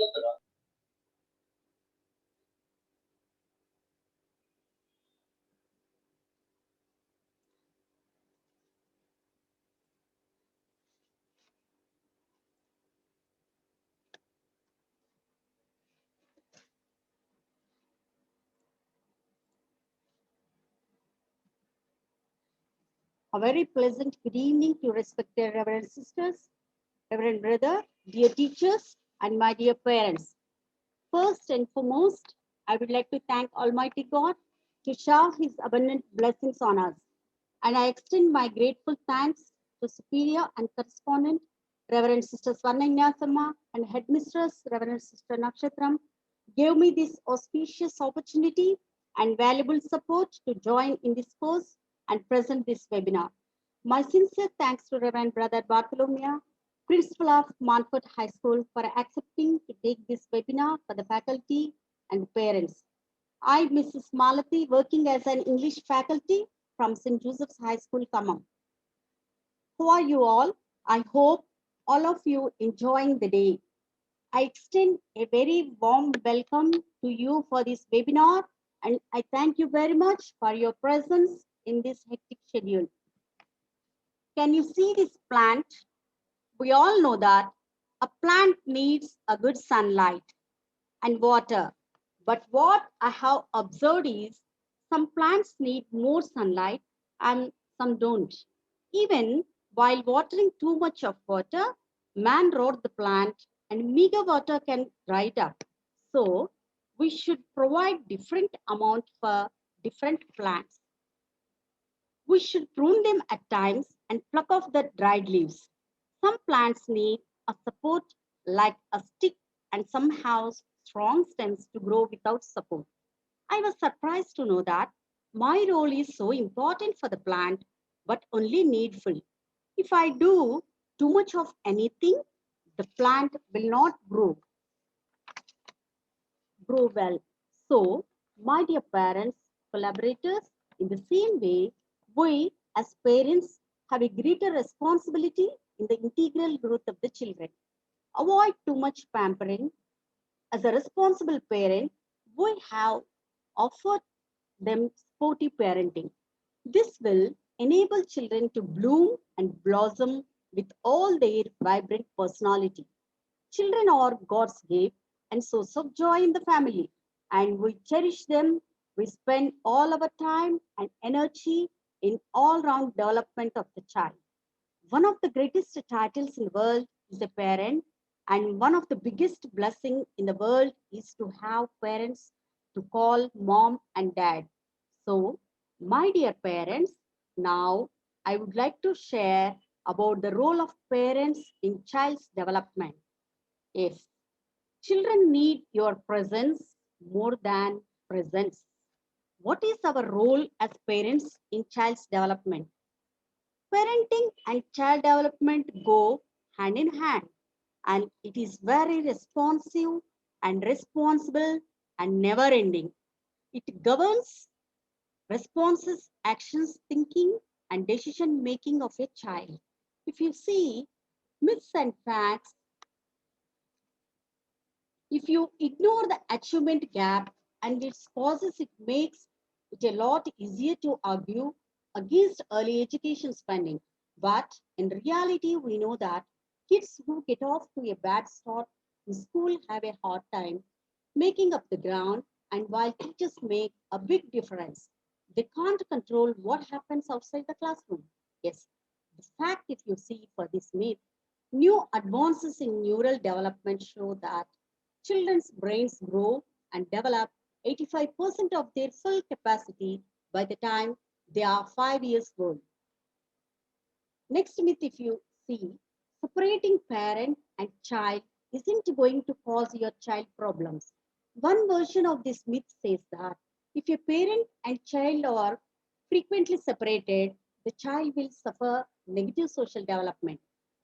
A very pleasant good evening to respected Reverend Sisters, Reverend Brother, dear teachers, and my dear parents. First and foremost, I would like to thank Almighty God to shower His abundant blessings on us. And I extend my grateful thanks to Superior and Correspondent Reverend Sister Swarna Ignathamma and Headmistress Reverend Sister Nakshatram gave me this auspicious opportunity and valuable support to join in this course and present this webinar. My sincere thanks to Reverend Brother Bartholomew, Principal of Montfort High School, for accepting to take this webinar for the faculty and parents. I, Mrs. Malati, working as an English faculty from St. Joseph's High School, Khammam. How are you all? I hope all of you enjoying the day. I extend a very warm welcome to you for this webinar, and I thank you very much for your presence in this hectic schedule. Can you see this plant? We all know that a plant needs a good sunlight and water. But what I have observed is some plants need more sunlight and some don't. Even while watering too much of water, man rot the plant and meager water can dry it up. So we should provide different amount for different plants. We should prune them at times and pluck off the dried leaves. Some plants need a support like a stick and some have strong stems to grow without support. I was surprised to know that my role is so important for the plant, but only needful. If I do too much of anything, the plant will not grow well. So, my dear parents, collaborators, in the same way, we as parents have a greater responsibility in the integral growth of the children. Avoid too much pampering. As a responsible parent, we have offered them sportive parenting. This will enable children to bloom and blossom with all their vibrant personality. Children are God's gift and source of joy in the family, and we cherish them. We spend all our time and energy in all-round development of the child. One of the greatest titles in the world is a parent, and one of the biggest blessings in the world is to have parents to call mom and dad. So, my dear parents, now I would like to share about the role of parents in child's development. Yes, children need your presence more than presence. What is our role as parents in child's development? Parenting and child development go hand in hand, and it is very responsive and responsible and never ending. It governs responses, actions, thinking, and decision making of a child. If you see myths and facts, if you ignore the achievement gap and its causes, it makes it a lot easier to argue against early education spending. But in reality, we know that kids who get off to a bad start in school have a hard time making up the ground, and while teachers make a big difference, they can't control what happens outside the classroom. Yes, the fact, if you see for this myth, new advances in neural development show that children's brains grow and develop 85% of their full capacity by the time they are 5 years old. Next myth, if you see, separating parent and child isn't going to cause your child problems. One version of this myth says that if a parent and child are frequently separated, the child will suffer negative social development,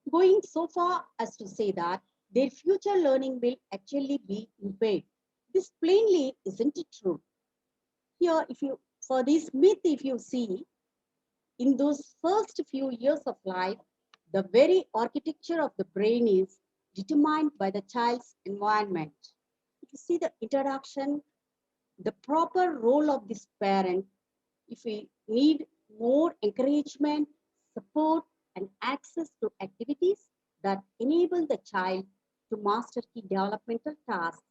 going so far as to say that their future learning will actually be impaired. This plainly isn't true. Here, if you for this myth, if you see, in those first few years of life, the very architecture of the brain is determined by the child's environment. If you see the introduction, the proper role of this parent, if we need more encouragement, support, and access to activities that enable the child to master key developmental tasks.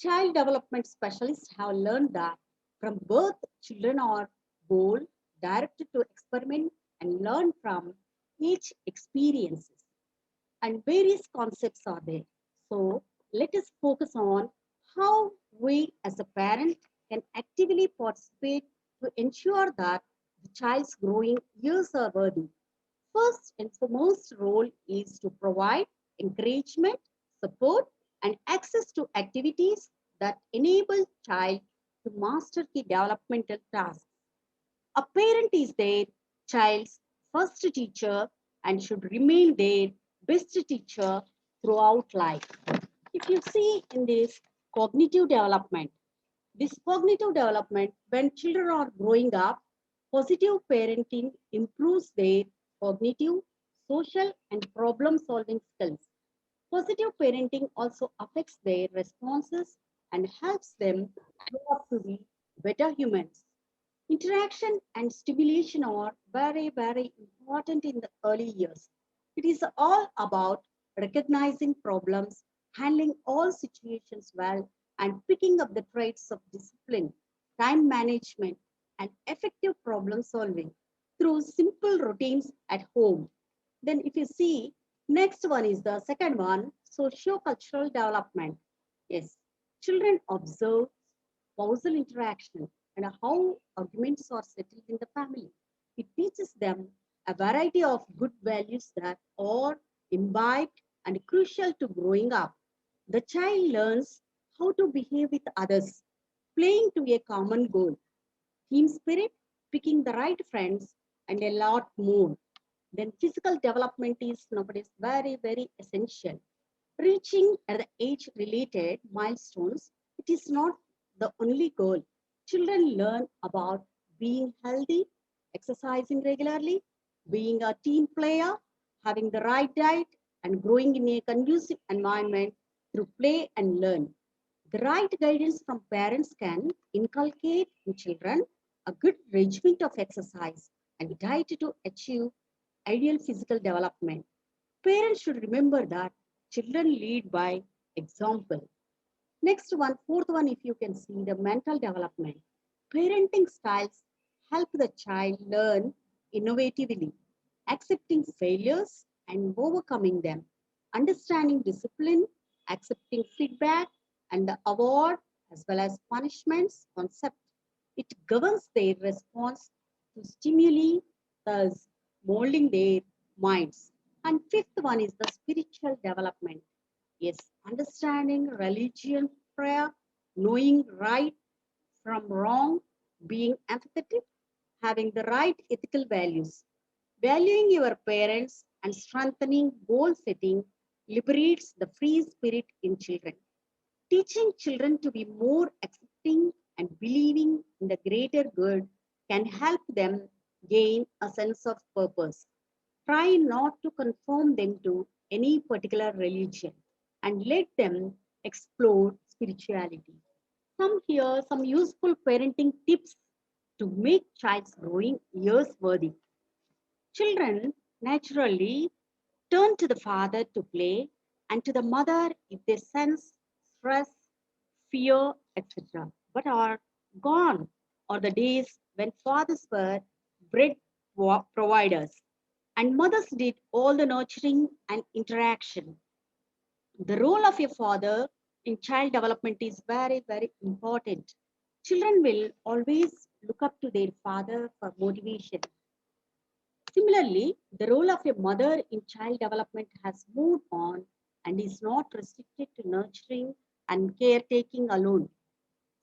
Child development specialists have learned that from birth, children are bold, directed to experiment and learn from each experiences, and various concepts are there. So let us focus on how we as a parent can actively participate to ensure that the child's growing years are worthy. First and foremost role is to provide encouragement, support, and access to activities that enable child to master key developmental tasks. A parent is their child's first teacher and should remain their best teacher throughout life. If you see in this cognitive development, when children are growing up, positive parenting improves their cognitive, social, and problem solving skills. Positive parenting also affects their responses and helps them grow up to be better humans. Interaction and stimulation are very, very important in the early years. It is all about recognizing problems, handling all situations well, and picking up the traits of discipline, time management, and effective problem solving through simple routines at home. Then, if you see, next one is the second one, socio-cultural development. Yes, children observe spousal interaction and how arguments are settled in the family. It teaches them a variety of good values that are imbibed and crucial to growing up. The child learns how to behave with others, playing to a common goal, team spirit, picking the right friends, and a lot more. Then physical development is nowadays very, very essential. Reaching at the age related milestones, it is not the only goal. Children learn about being healthy, exercising regularly, being a team player, having the right diet, and growing in a conducive environment through play and learn. The right guidance from parents can inculcate in children a good regimen of exercise and diet to achieve ideal physical development. Parents should remember that children lead by example. Next one, fourth one, if you can see the mental development. Parenting styles help the child learn innovatively, accepting failures and overcoming them, understanding discipline, accepting feedback, and the award as well as punishments concept. It governs their response to stimuli, thus molding their minds. And fifth one is the spiritual development. Yes, understanding religion, prayer, knowing right from wrong, being empathetic, having the right ethical values, valuing your parents, and strengthening goal setting liberates the free spirit in children. Teaching children to be more accepting and believing in the greater good can help them gain a sense of purpose. Try not to conform them to any particular religion and let them explore spirituality. Some useful parenting tips to make child's growing years worthy. Children naturally turn to the father to play and to the mother if they sense stress, fear, etc. But are gone are the days when fathers were bread providers and mothers did all the nurturing and interaction. The role of a father in child development is very, very important. Children will always look up to their father for motivation. Similarly, the role of a mother in child development has moved on and is not restricted to nurturing and caretaking alone.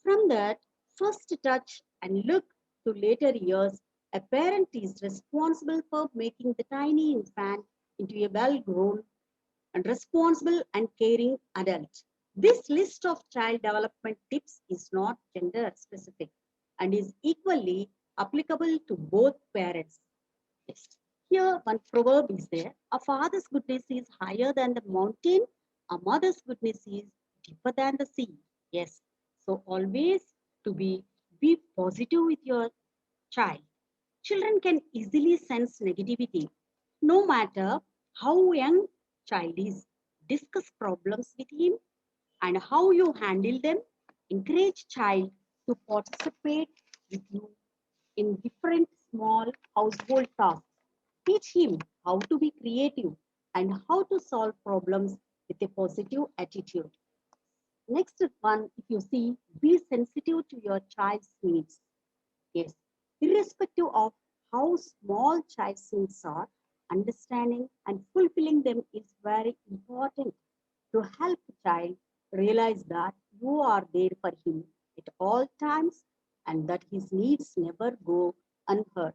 From that first touch and look to later years, a parent is responsible for making the tiny infant into a well grown and responsible and caring adult. This list of child development tips is not gender specific and is equally applicable to both parents. Yes. Here, one proverb is there: a father's goodness is higher than the mountain, A mother's goodness is deeper than the sea. Yes. So always to be positive with your child. Children can easily sense negativity, no matter how young child is. Discuss problems with him and how you handle them. Encourage child to participate with you in different small household tasks. Teach him how to be creative and how to solve problems with a positive attitude. Next one, if you see, be sensitive to your child's needs. Yes, irrespective of how small child's needs are, understanding and fulfilling them is very important to help the child realize that you are there for him at all times and that his needs never go unheard.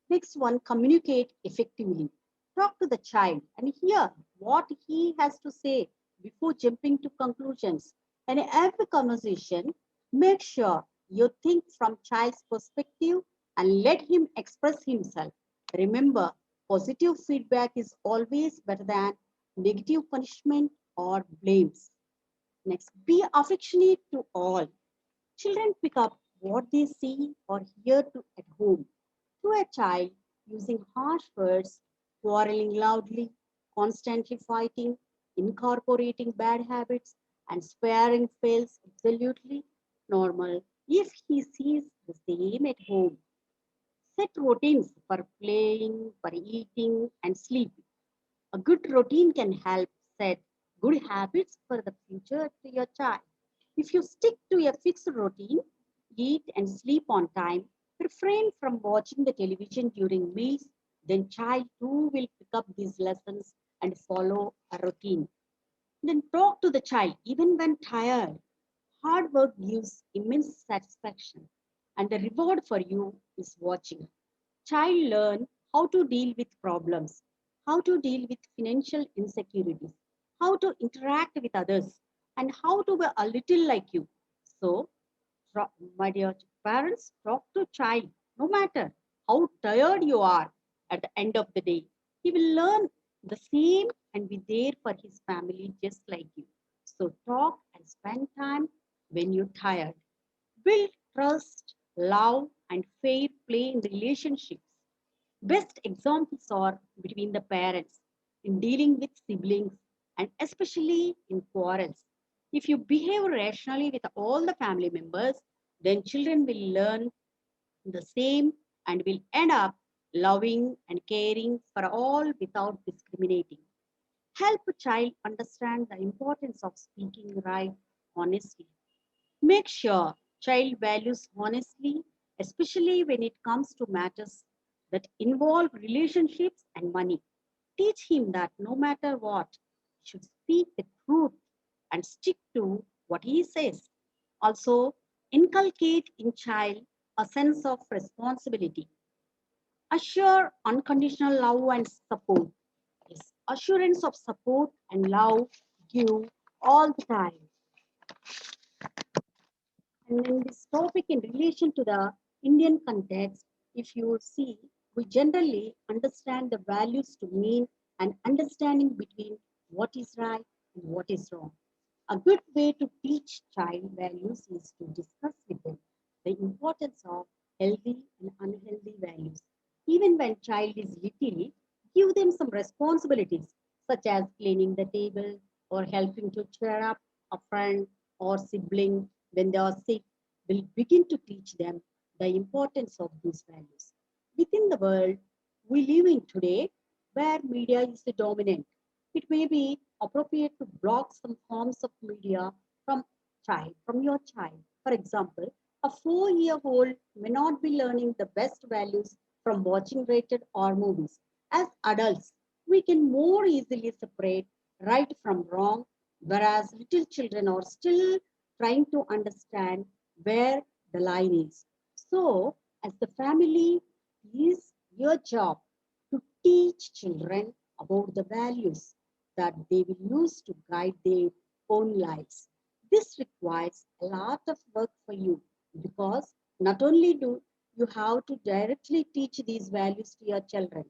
Next one, communicate effectively. Talk to the child and hear what he has to say before jumping to conclusions. And in every conversation, make sure you think from child's perspective and let him express himself. Remember, positive feedback is always better than negative punishment or blames. Next, be affectionate to all. Children pick up what they see or hear at home. To a child, using harsh words, quarreling loudly, constantly fighting, incorporating bad habits, and swearing feels absolutely normal if he sees the same at home. Set routines for playing, for eating, and sleeping. A good routine can help set good habits for the future to your child. If you stick to a fixed routine, eat and sleep on time, refrain from watching the television during meals, then child too will pick up these lessons and follow a routine. Then talk to the child even when tired. Hard work gives immense satisfaction, and the reward for you is watching. Child learn how to deal with problems, how to deal with financial insecurities, how to interact with others, and how to be a little like you. So, my dear parents, talk to child no matter how tired you are at the end of the day. He will learn the same and be there for his family just like you. So talk and spend time when you're tired. Build trust, love, and fair play in relationships. Best examples are between the parents in dealing with siblings and especially in quarrels. If you behave rationally with all the family members, then children will learn the same and will end up loving and caring for all without discriminating. Help a child understand the importance of speaking right honestly. Make sure child values honestly, especially when it comes to matters that involve relationships and money. Teach him that no matter what, he should speak the truth and stick to what he says. Also, inculcate in child a sense of responsibility. Assure unconditional love and support. Yes, assurance of support and love give all the time. And in this topic, in relation to the Indian context, if you see, we generally understand the values to mean an understanding between what is right and what is wrong. A good way to teach child values is to discuss with them the importance of healthy and unhealthy values. Even when child is little, give them some responsibilities such as cleaning the table or helping to cheer up a friend or sibling when they are sick. Will begin to teach them the importance of these values. Within the world we live in today, where media is the dominant, it may be appropriate to block some forms of media from your child. For example, a 4-year-old may not be learning the best values from watching rated R movies. As adults, we can more easily separate right from wrong, whereas little children are still trying to understand where the line is. So, as the family, it is your job to teach children about the values that they will use to guide their own lives. This requires a lot of work for you because not only do you have to directly teach these values to your children,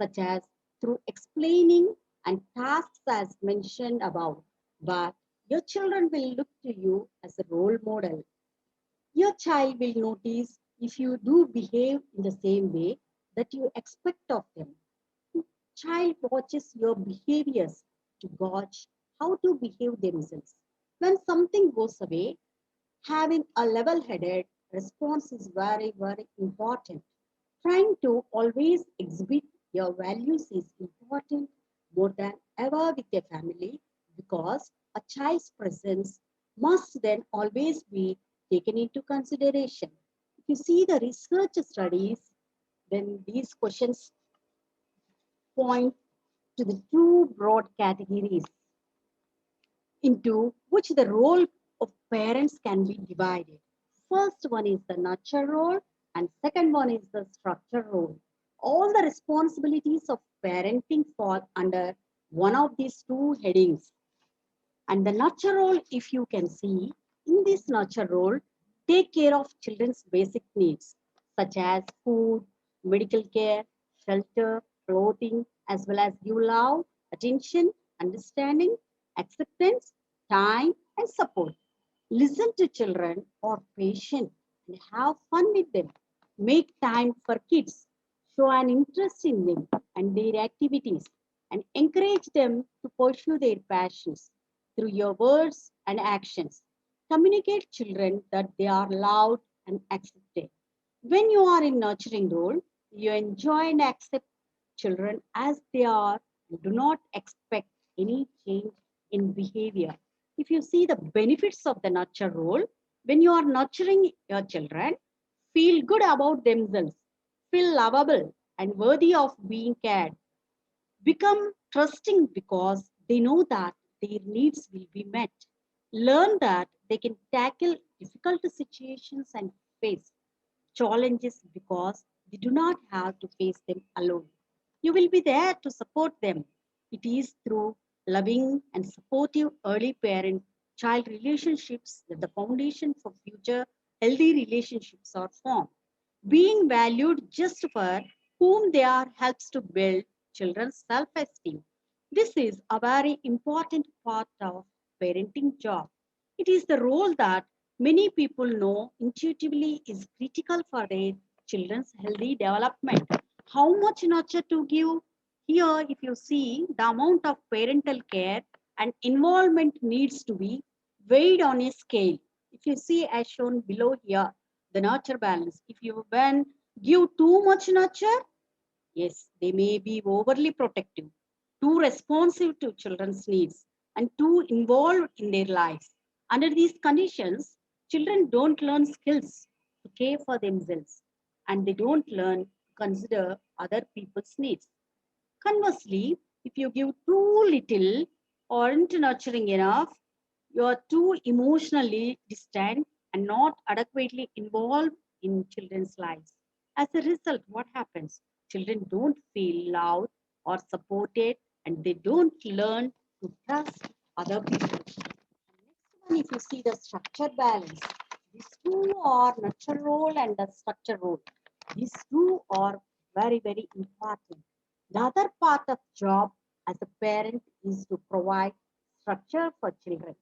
such as through explaining and tasks as mentioned above, but your children will look to you as a role model. Your child will notice if you do behave in the same way that you expect of them. Child watches your behaviors to gauge how to behave themselves. When something goes away, having a level-headed response is very, very important. Trying to always exhibit your values is important more than ever with your family because a child's presence must then always be taken into consideration. If you see the research studies, then these questions point to the two broad categories into which the role of parents can be divided. First one is the nurture role and second one is the structure role. All the responsibilities of parenting fall under one of these two headings. And the nurture role, if you can see, in this nurture role, take care of children's basic needs such as food, medical care, shelter, clothing, as well as give love, attention, understanding, acceptance, time, and support. Listen to children, or patient, and have fun with them. Make time for kids. Show an interest in them and their activities, and encourage them to pursue their passions through your words and actions. Communicate children that they are loved and accepted. When you are in nurturing role, you enjoy and accept children as they are and do not expect any change in behavior. If you see the benefits of the nurture role, when you are nurturing your children, feel good about themselves, feel lovable and worthy of being cared, become trusting because they know that their needs will be met, learn that they can tackle difficult situations and face challenges because they do not have to face them alone. You will be there to support them. It is through loving and supportive early parent child relationships that the foundation for future healthy relationships are formed. Being valued just for whom they are helps to build children's self esteem. This is a very important part of parenting job. It is the role that many people know intuitively is critical for their children's healthy development. How much nurture to give? Here, if you see, the amount of parental care and involvement needs to be weighed on a scale. If you see, as shown below here, the nurture balance. If you when give too much nurture, yes, they may be overly protective, too responsive to children's needs, and too involved in their lives. Under these conditions, children don't learn skills to care for themselves, and they don't learn to consider other people's needs. Conversely, if you give too little or aren't nurturing enough, you are too emotionally distant and not adequately involved in children's lives. As a result, what happens? Children don't feel loved or supported and they don't learn to trust other people. Next one, if you see the structure balance, these two are nurture role and the structure role. These two are very, very important. The other part of job as a parent is to provide structure for children.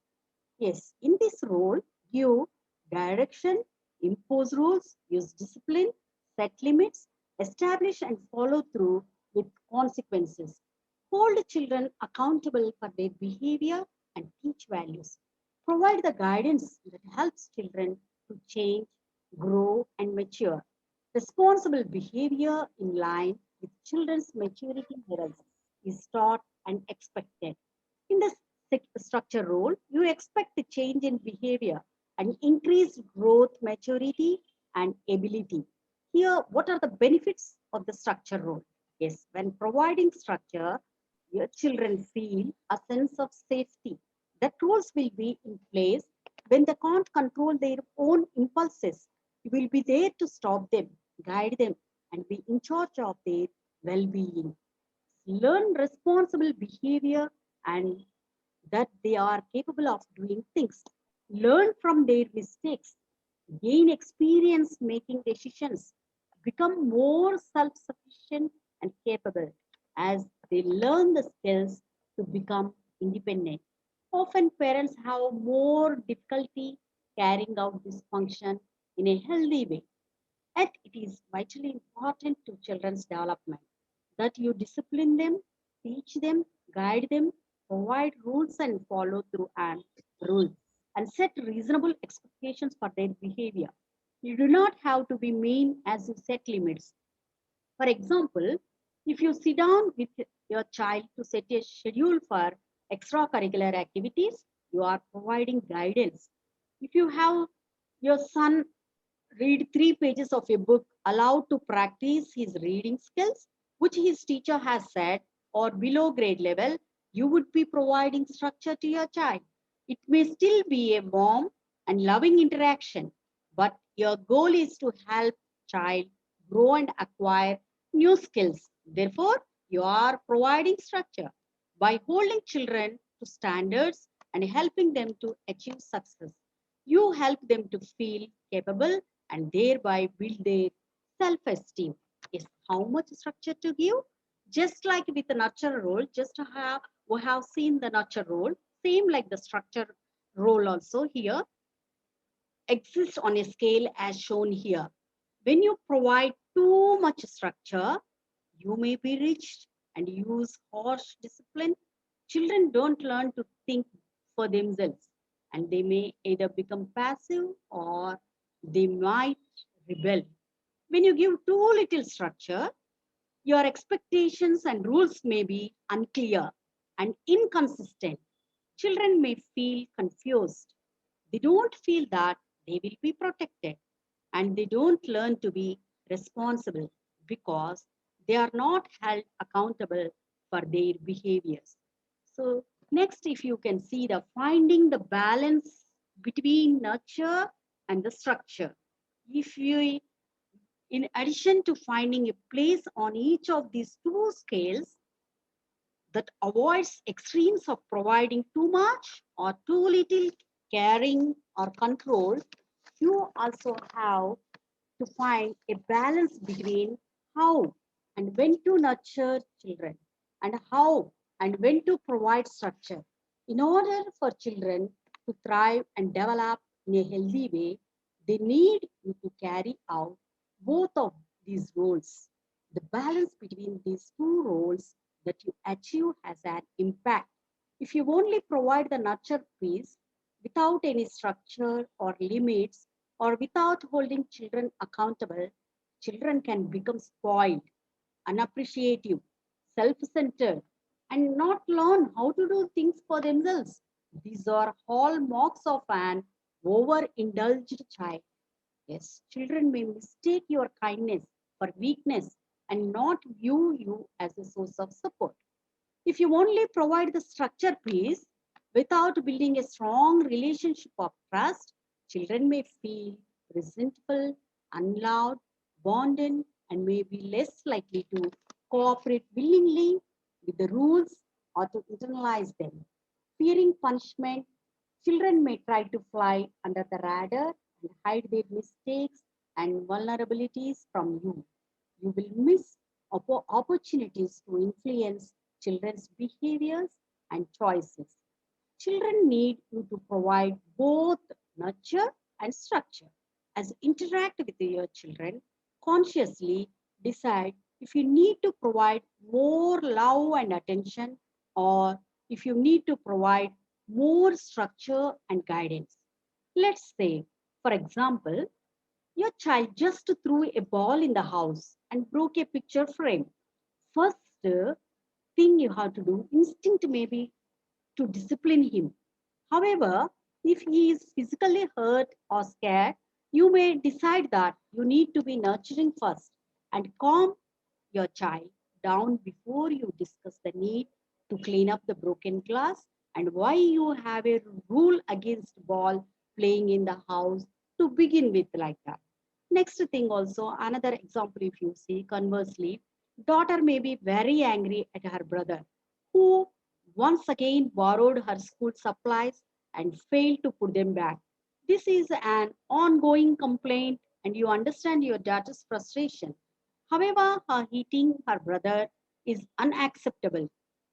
Yes, in this role, give direction, impose rules, use discipline, set limits, establish and follow through with consequences. Hold children accountable for their behavior and teach values. Provide the guidance that helps children to change, grow, and mature. Responsible behavior in line with children's maturity levels is taught and expected. In the structure role, you expect a change in behavior and increased growth, maturity, and ability. Here, what are the benefits of the structure role? Yes, when providing structure, your children feel a sense of safety. The rules will be in place when they can't control their own impulses. You will be there to stop them, guide them, and be in charge of their well being. Learn responsible behavior and that they are capable of doing things. Learn from their mistakes, gain experience making decisions, become more self sufficient and capable. As they learn the skills, to become independent. Often parents have more difficulty carrying out this function in a healthy way. Yet it is vitally important to children's development that you discipline them, teach them, guide them, provide rules and follow through and rules, and set reasonable expectations for their behavior. You do not have to be mean as you set limits. For example, if you sit down with your child to set a schedule for extracurricular activities, you are providing guidance. If you have your son read 3 pages of a book allowed to practice his reading skills, which his teacher has said, or below grade level, you would be providing structure to your child. It may still be a warm and loving interaction, but your goal is to help child grow and acquire new skills. Therefore, you are providing structure by holding children to standards and helping them to achieve success. You help them to feel capable and thereby build their self-esteem. Is how much structure to give? Just like with the nurture role, just to have we have seen the nurture role, same like the structure role also here exists on a scale as shown here. When you provide too much structure, you may be reached and use harsh discipline. Children don't learn to think for themselves and they may either become passive or they might rebel. When you give too little structure, your expectations and rules may be unclear and inconsistent. Children may feel confused. They don't feel that they will be protected and they don't learn to be responsible because they are not held accountable for their behaviors. So next, if you can see the finding the balance between nurture and the structure. If you, in addition to finding a place on each of these two scales that avoids extremes of providing too much or too little caring or control, you also have to find a balance between how and when to nurture children and how and when to provide structure. In order for children to thrive and develop in a healthy way, they need you to carry out both of these roles. The balance between these two roles that you achieve has an impact. If you only provide the nurture piece without any structure or limits, or without holding children accountable, children can become spoiled, unappreciative, self centered, and not learn how to do things for themselves. These are hallmarks of an overindulged child. Yes, children may mistake your kindness for weakness and not view you as a source of support. If you only provide the structure piece without building a strong relationship of trust, children may feel resentful, unloved, bonded, and may be less likely to cooperate willingly with the rules or to internalize them. Fearing punishment, children may try to fly under the radar and hide their mistakes and vulnerabilities from you. You will miss opportunities to influence children's behaviors and choices. Children need you to provide both nurture and structure. As you interact with your children, consciously decide if you need to provide more love and attention or if you need to provide more structure and guidance. Let's say, for example, your child just threw a ball in the house and broke a picture frame. First thing you have to do, instinct maybe to discipline him. However, if he is physically hurt or scared, you may decide that you need to be nurturing first and calm your child down before you discuss the need to clean up the broken glass and why you have a rule against ball playing in the house to begin with like that. Next thing also, another example if you see conversely, daughter may be very angry at her brother who once again borrowed her school supplies and failed to put them back. This is an ongoing complaint and you understand your daughter's frustration. However, her hitting her brother is unacceptable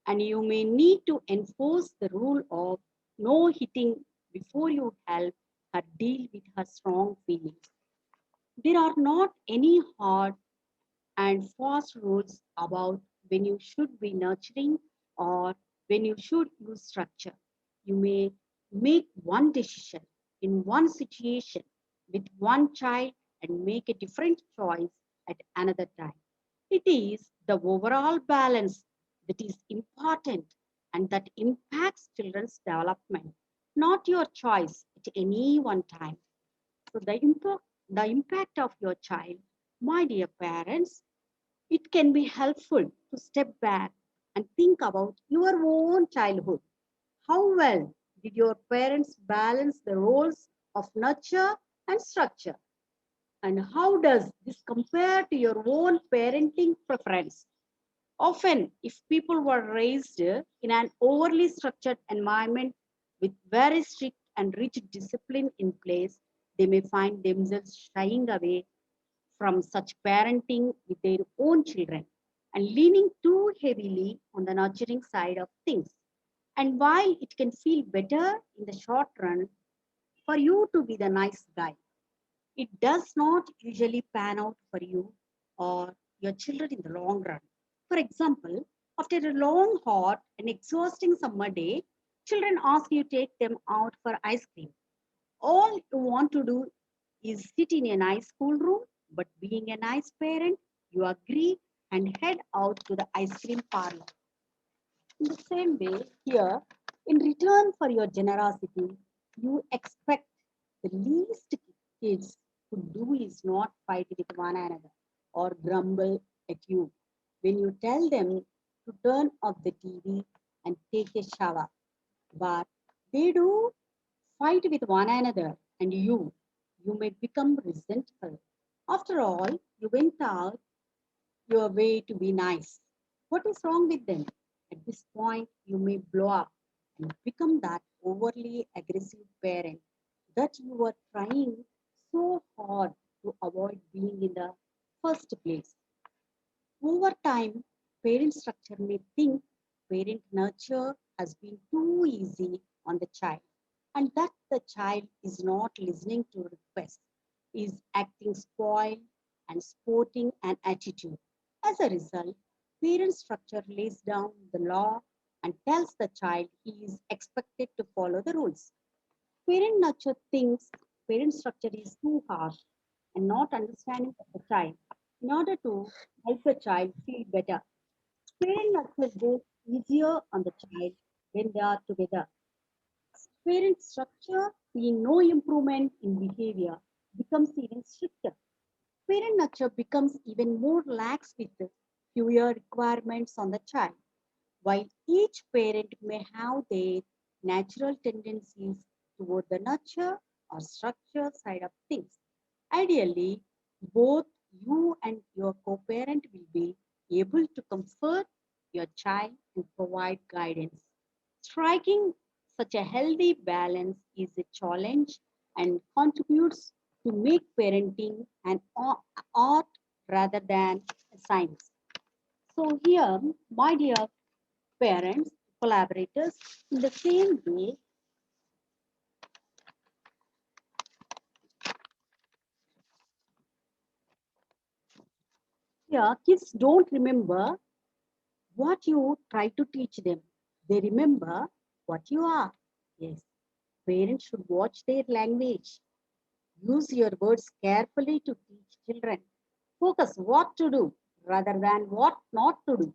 and you may need to enforce the rule of no hitting before you help her deal with her strong feelings. There are not any hard and fast rules about when you should be nurturing or when you should use structure. You may make one decision in one situation with one child and make a different choice at another time. It is the overall balance that is important and that impacts children's development, not your choice at any one time. So the impact of your child, my dear parents, it can be helpful to step back and think about your own childhood. How well did your parents balance the roles of nurture and structure? And how does this compare to your own parenting preference? Often, if people were raised in an overly structured environment with very strict and rigid discipline in place, they may find themselves shying away from such parenting with their own children and leaning too heavily on the nurturing side of things. And while it can feel better in the short run for you to be the nice guy, it does not usually pan out for you or your children in the long run. For example, after a long, hot, and exhausting summer day, children ask you to take them out for ice cream. All you want to do is sit in a nice schoolroom, but being a nice parent, you agree and head out to the ice cream parlor. In the same way, here, in return for your generosity, you expect the least kids could do is not fight with one another or grumble at you when you tell them to turn off the TV and take a shower. But they do fight with one another, and you may become resentful. After all, you went out your way to be nice. What is wrong with them? At this point, you may blow up and become that overly aggressive parent that you were trying so hard to avoid being in the first place. Over time, parent structure may think parent nurture has been too easy on the child and that the child is not listening to requests, is acting spoiled and sporting an attitude. As a result, parent structure lays down the law and tells the child he is expected to follow the rules. Parent nurture thinks parent structure is too harsh and not understanding of the child. In order to help the child feel better, parent nurture goes easier on the child when they are together. Parent structure seeing no improvement in behavior becomes even stricter. Parent nurture becomes even more lax with fewer requirements on the child. While each parent may have their natural tendencies toward the nurture or structure side of things, ideally, both you and your co parent will be able to comfort your child and provide guidance. Striking such a healthy balance is a challenge and contributes to make parenting an art rather than a science. So, here, my dear parents, collaborators, in the same way, here, kids don't remember what you try to teach them. They remember what you are. Yes, parents should watch their language. Use your words carefully to teach children. Focus what to do rather than what not to do.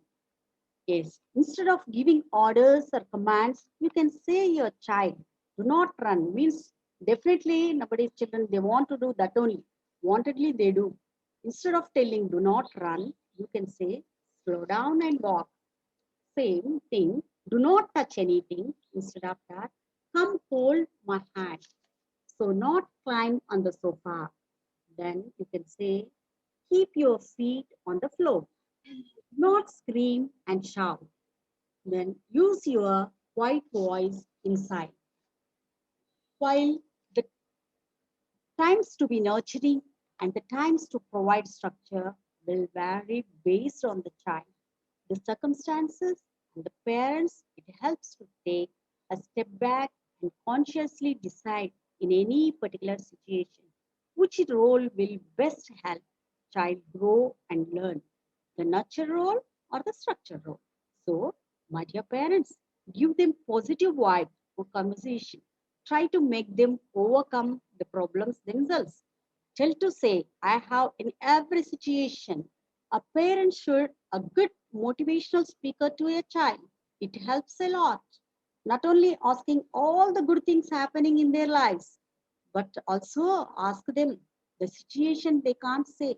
Yes, instead of giving orders or commands, you can say your child, do not run. Means definitely nobody's children, they want to do that only. Wantedly they do. Instead of telling do not run, you can say slow down and walk. Same thing, do not touch anything. Instead of that, come hold my hand. So not climb on the sofa. Then you can say, keep your feet on the floor. Not scream and shout. Then use your quiet voice inside. While the times to be nurturing and the times to provide structure will vary based on the child, the circumstances, And the parents, it helps to take a step back and consciously decide in any particular situation which role will best help child grow and learn, the nurture role or the structure role. So, my dear parents, give them positive vibe for conversation. Try to make them overcome the problems themselves. Tell to say, I have in every situation. A parent should a good motivational speaker to a child. It helps a lot. Not only asking all the good things happening in their lives, but also ask them the situation they can't say.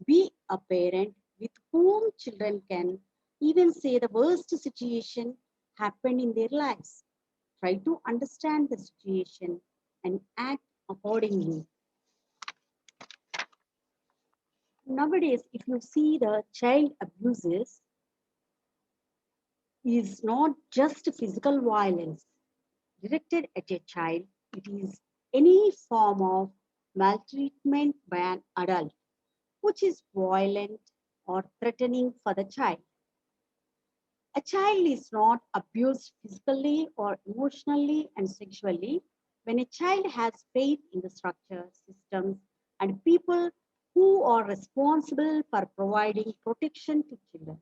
Be a parent with whom children can even say the worst situation happened in their lives. Try to understand the situation and act accordingly. Nowadays, if you see the child abuses is not just physical violence directed at a child, it is any form of maltreatment by an adult, which is violent or threatening for the child. A child is not abused physically or emotionally and sexually when a child has faith in the structure, systems, and people who are responsible for providing protection to children.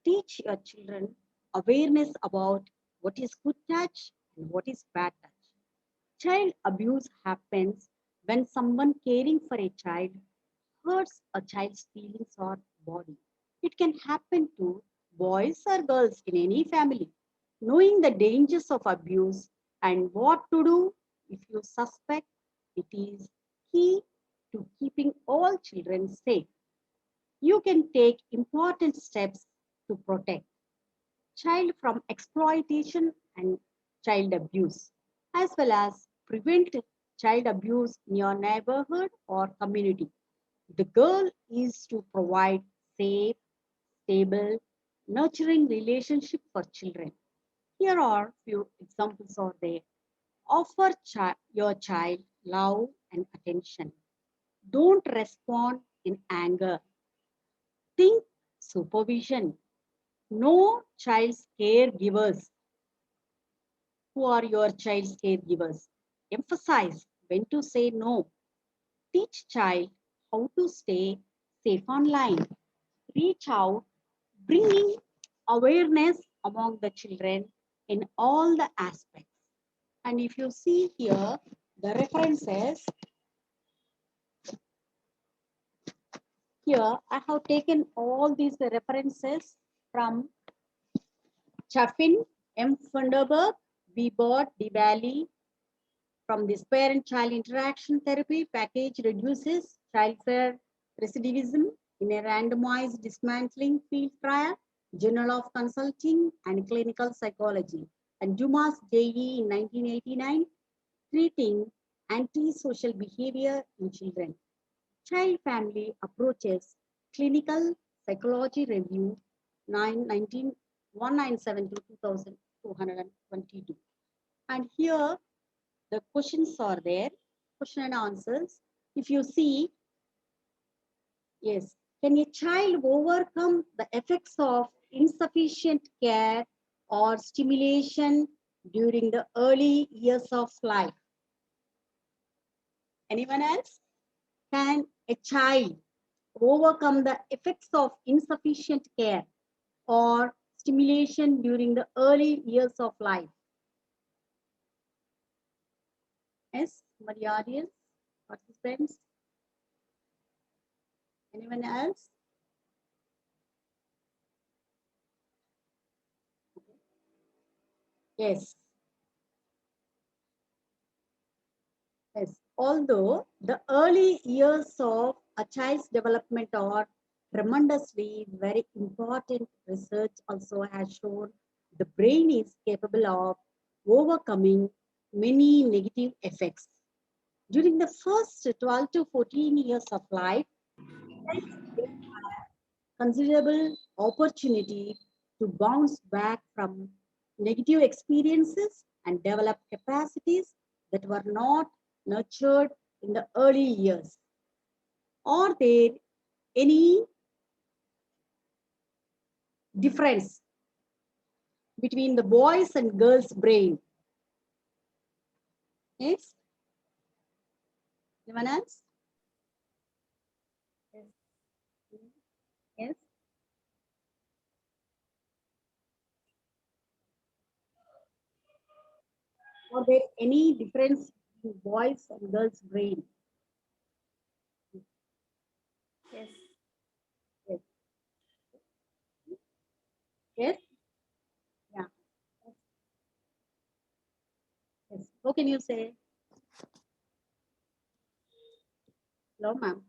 Teach your children awareness about what is good touch and what is bad touch. Child abuse happens when someone caring for a child hurts a child's feelings or body. It can happen to boys or girls in any family. Knowing the dangers of abuse and what to do if you suspect it is key to keeping all children safe. You can take important steps to protect child from exploitation and child abuse, as well as prevent child abuse in your neighborhood or community. The goal is to provide safe, stable, nurturing relationship for children. Here are few examples are there. Offer your child love and attention. Don't respond in anger. Think supervision. Know child's caregivers. Who are your child's caregivers? Emphasize when to say no. Teach child how to stay safe online. Reach out, bringing awareness among the children in all the aspects. And if you see here, the references, here I have taken all these references from Chaffin, M. Funderburg, B. Bott, D. Valley, from this parent-child interaction therapy package reduces childcare recidivism in a randomized dismantling field trial, Journal of Consulting and Clinical Psychology, and Dumas J.E. in 1989, treating antisocial behavior in children. Child Family Approaches, Clinical Psychology Review, 197 to 2222. And here the questions are there, question and answers. If you see, yes, can a child overcome the effects of insufficient care or stimulation during the early years of life? Anyone else? Can a child overcome the effects of insufficient care or stimulation during the early years of life? Yes, my audience, participants. Anyone else? Yes. Yes, although the early years of a child's development are tremendously very important, research also has shown the brain is capable of overcoming many negative effects. During the first 12 to 14 years of life, considerable opportunity to bounce back from negative experiences and develop capacities that were not nurtured in the early years. Are there any difference between the boys and girls' brain? Yes? Anyone else? Yes? Are there any difference between boys and girls' brain? Yes. Yes. Yes? Yeah. Yes. What can you say? Hello, ma'am.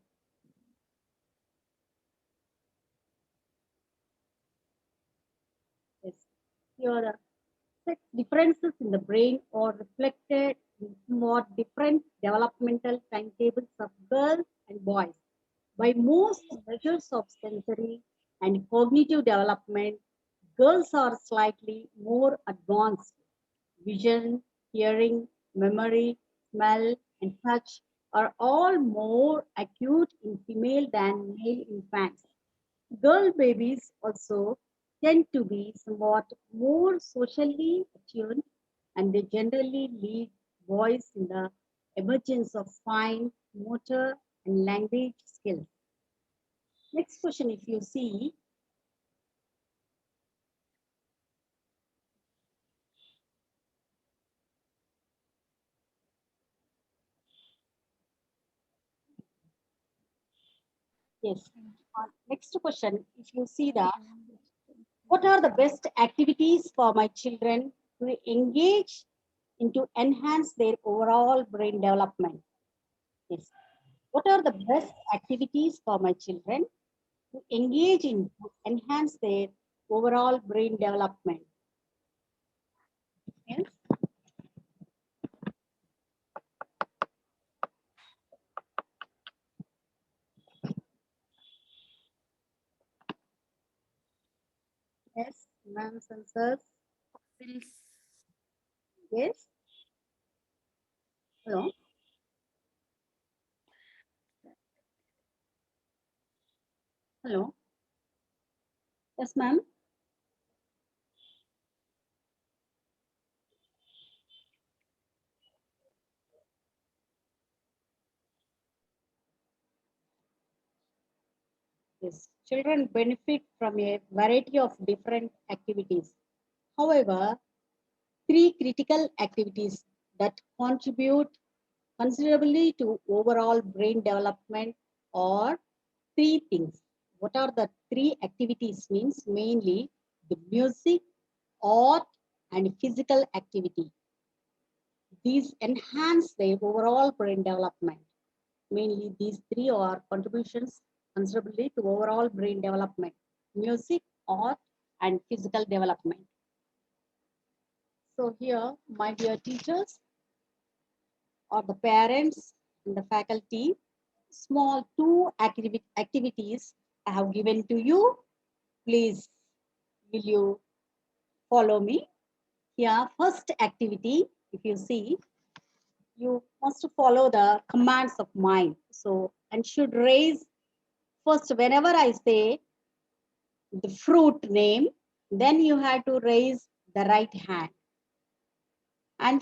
Yes. Your sex differences in the brain are reflected in somewhat different developmental timetables of girls and boys. By most measures of sensory and cognitive development, girls are slightly more advanced. Vision, hearing, memory, smell, and touch are all more acute in female than male infants. Girl babies also tend to be somewhat more socially attuned, and they generally lead boys in the emergence of fine motor and language skills. Next question, if you see, yes. Next question, if you see that, what are the best activities for my children to engage in to enhance their overall brain development? Yes. What are the best activities for my children to engage in to enhance their overall brain development? Yes. Yes. Ma'am's answers. Pills. Yes. Hello. Hello. Yes, ma'am. Yes. Children benefit from a variety of different activities. However, three critical activities that contribute considerably to overall brain development are three things. What are the three activities? Means mainly the music, art, and physical activity. These enhance the overall brain development. Mainly these three are contributions considerably to overall brain development: music, art, and physical development. So here, my dear teachers, or the parents and the faculty, small two activities I have given to you. Please, will you follow me? Here, first activity, if you see, you must follow the commands of mine. So, and should raise first whenever I say the fruit name, then you have to raise the right hand. And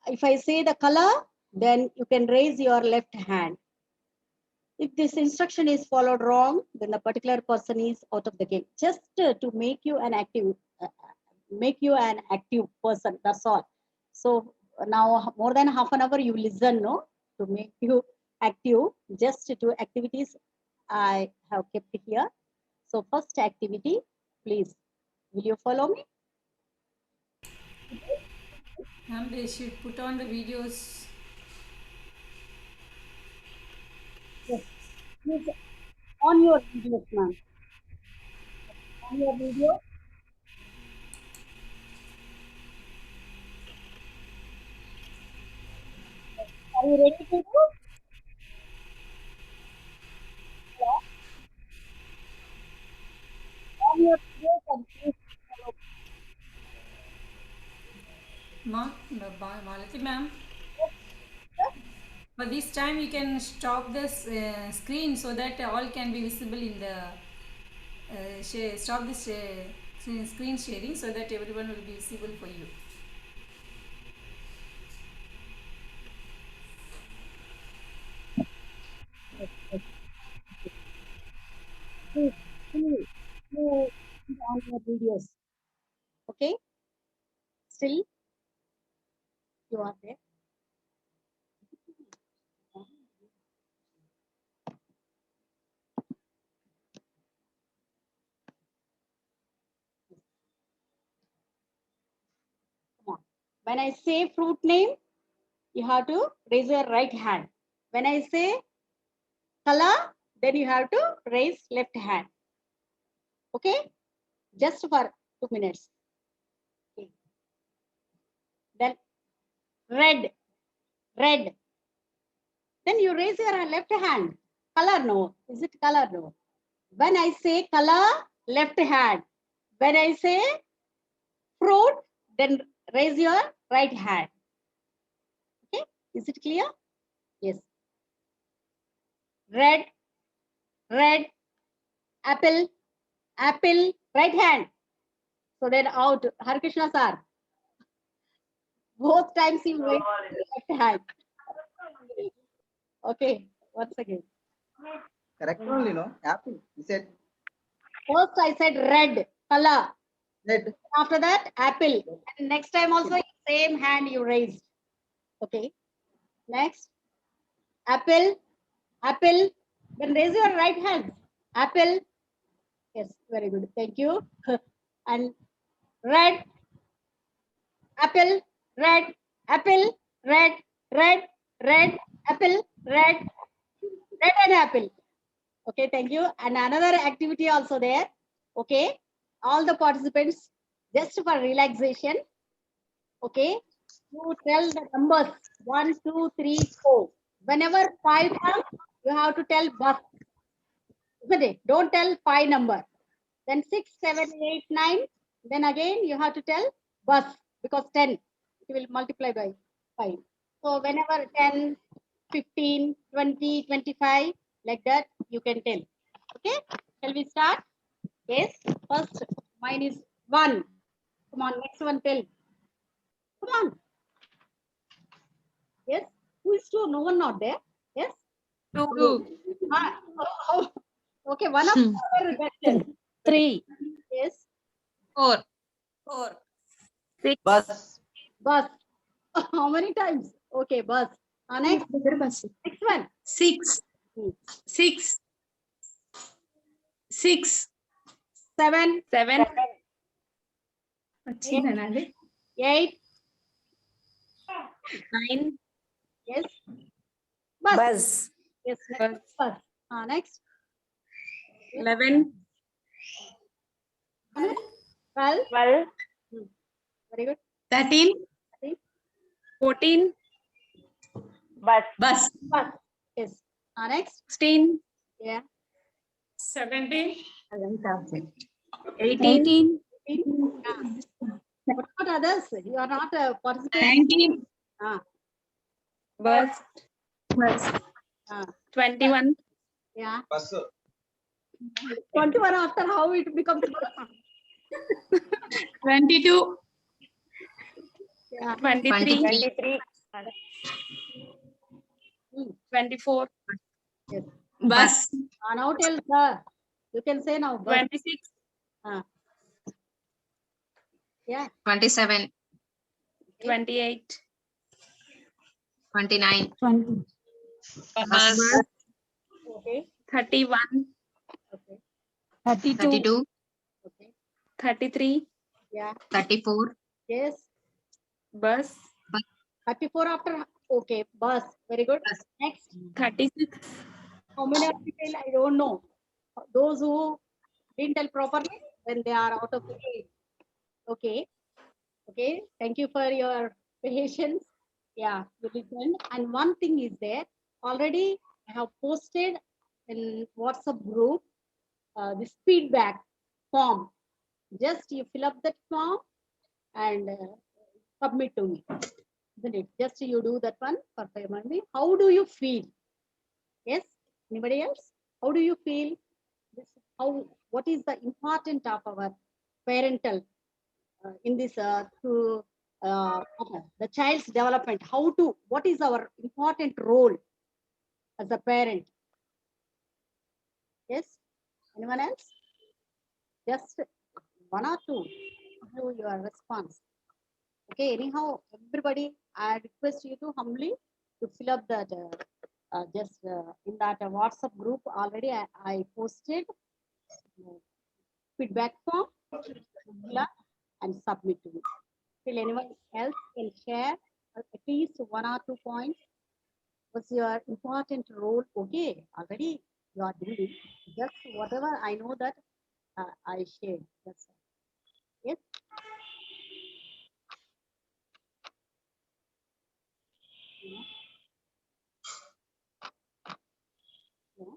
if I say the color, then you can raise your left hand. If this instruction is followed wrong, then the particular person is out of the game. Just to make you an active person. That's all. So now more than half an hour you listen, no, to make you active. Just two activities I have kept here. So first activity, please, will you follow me? Ma'am, they should put on the videos. Yes. Please on your video, ma'am. On your video. Are you ready to do? Yeah. On your video, and please follow. Malati ma'am. Yes. For this time, you can stop this screen so that all can be visible in the. Stop this screen sharing so that everyone will be visible for you. You on your videos. Okay. Still, you are there. Come on. When I say fruit name, you have to raise your right hand. When I say color, then you have to raise left hand. Okay? Just for 2 minutes. Okay. Then red, red. Then you raise your left hand. Color, no. Is it color, no? When I say color, left hand. When I say fruit, then raise your right hand. Okay, is it clear? Yes. Red, red, apple, apple, right hand. So then out, Hare Krishna sir. Both times you raise left hand. Okay, once again. Correct only, no? Apple. You said First I said red, color. red. After that, apple. And next time also, same hand you raised. Okay. Next, apple, apple. Then raise your right hand. Apple. Yes, very good. Thank you. And red, apple, red, apple, red, red, red, apple, red, red and apple. Okay, thank you. And another activity also there. Okay, all the participants, just for relaxation. Okay, you tell the numbers 1, 2, 3, 4. Whenever 5 comes, you have to tell bus. Isn't it? Don't tell 5 number. Then 6, 7, 8, 9. Then again you have to tell bus because 10 it will multiply by 5. So whenever 10, 15, 20, 25 like that you can tell. Okay, shall we start? Yes. First mine is 1. Come on, next one tell. Come on. Yes. Who is 2? No one not there. Yes. 2. Ah, oh, okay, one of our question. 3. Yes. 4. 6. Bus. Bus. How many times? Okay, bus. Next. Next one. 6. Hmm. 6. 6. 7. 7. 8. 9. Yes. Bus. Buzz. Yes. Next. Bus. Next. 11. 12. 12. Very good. 13. 13. 14. Bus. Bus. Yes. Next. 16. Yeah. 17. 18. 18. 18. What about others? You are not participating. 19. Bus. 21. Yeah. Bus. 21 after how it becomes. 22. Yeah. 23. 24. Yes. Bus. Now tell sir. You can say now. Bus. 26. Yeah. 27, 28. 29, 20. bus, Okay. 31. Okay. 32, Okay. 33. Yeah. 34, Yes. Bus. 34 after. Okay. Bus. Very good. Bus. Next. 36. How many of you tell? I don't know. Those who didn't tell properly, then they are out of the game. Okay. Okay. Thank you for your patience. Yeah, you listened. And one thing is there. Already I have posted in WhatsApp group this feedback form. Just you fill up that form and submit to me. Isn't it? Just you do that one for me. How do you feel? Yes. Anybody else? How do you feel? This, how? What is the important of our parental in this to the child's development. How to, what is our important role as a parent? Yes, anyone else? Just one or two, do your response. Okay, anyhow, everybody, I request you to humbly to fill up that just in that WhatsApp group already I posted feedback form, fill up and submit to me. Till anyone else can share at least one or 2 points. What's your important role? Okay, already you are doing just whatever I know that I shared. That's all. Yes. Yeah. Yeah.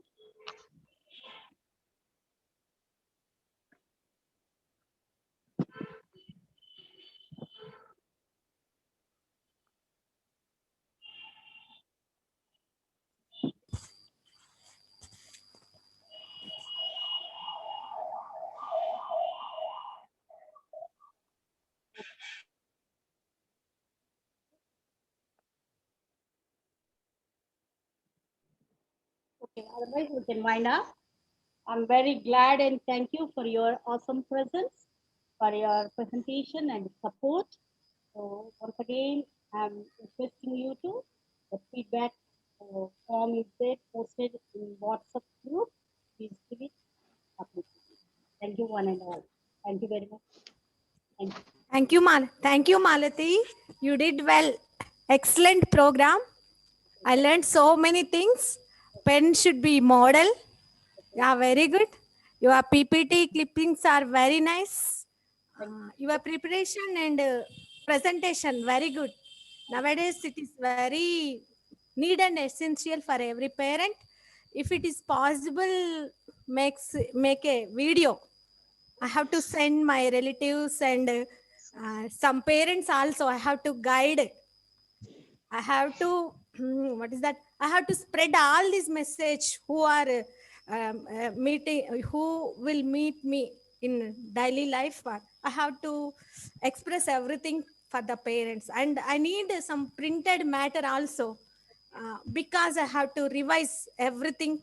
Okay, otherwise we can wind up. I'm very glad and thank you for your awesome presence, for your presentation and support. So once again, I'm requesting you to the feedback form is there posted in WhatsApp group. Please fill it up. Thank you one and all. Thank you very much. Thank you. Thank you, Malati. You did well. Excellent program. I learned so many things. Pen should be model. Yeah, very good. Your PPT clippings are very nice. Your preparation and presentation very good. Nowadays, it is very need and essential for every parent. If it is possible, make a video. I have to send my relatives and some parents also. I have to guide. I have to what is that? I have to spread all this message who are meeting, who will meet me in daily life. I have to express everything for the parents, and I need some printed matter also because I have to revise everything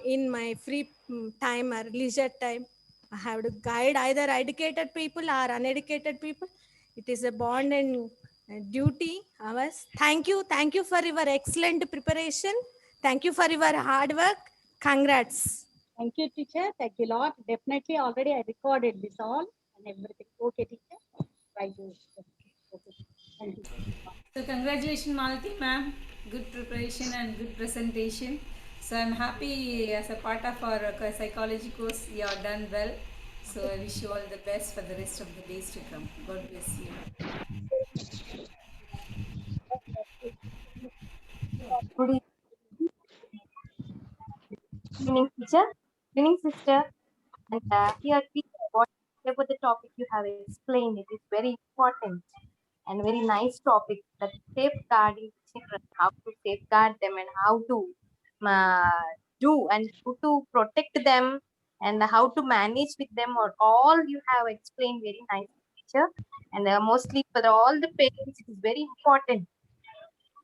in my free time or leisure time. I have to guide either educated people or uneducated people. It is a bond and duty ours. Thank you. Thank you for your excellent preparation. Thank you for your hard work. Congrats. Thank you, teacher. Thank you a lot. Definitely already I recorded this all and everything. Okay, teacher. Right. Okay. Thank you. So congratulations, Malati ma'am. Good preparation and good presentation. So I'm happy as a part of our psychology course, you have done well. So I wish you all the best for the rest of the days to come. God bless you. Good evening, teacher. Good evening, sister. And here, teacher, whatever the topic you have explained, it is very important and very nice topic that safeguarding children, how to safeguard them and how to do and how to protect them and how to manage with them, or all you have explained very nice, teacher. And mostly for all the parents, it is very important.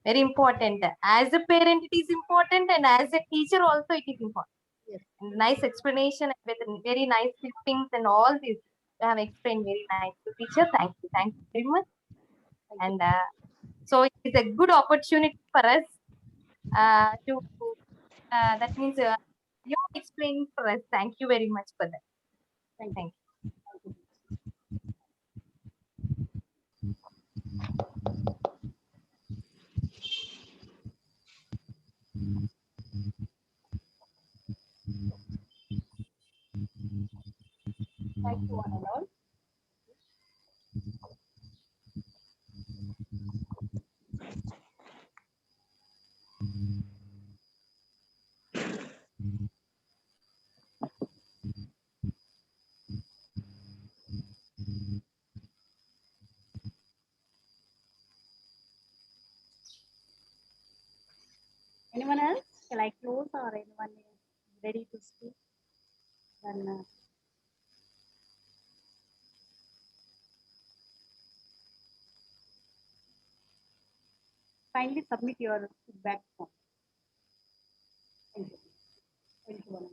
Very important. As a parent, it is important, and as a teacher, also it is important. Yes. And nice explanation with very nice clippings and all this. You have explained very nice. So, teacher, thank you. Thank you very much. And so it is a good opportunity for us to, that means you explaining for us. Thank you very much for that. Thank you. Thank you. Thank you one and all. Anyone else? Shall I close or anyone is ready to speak? Then Kindly submit your feedback form. Thank you. Thank you.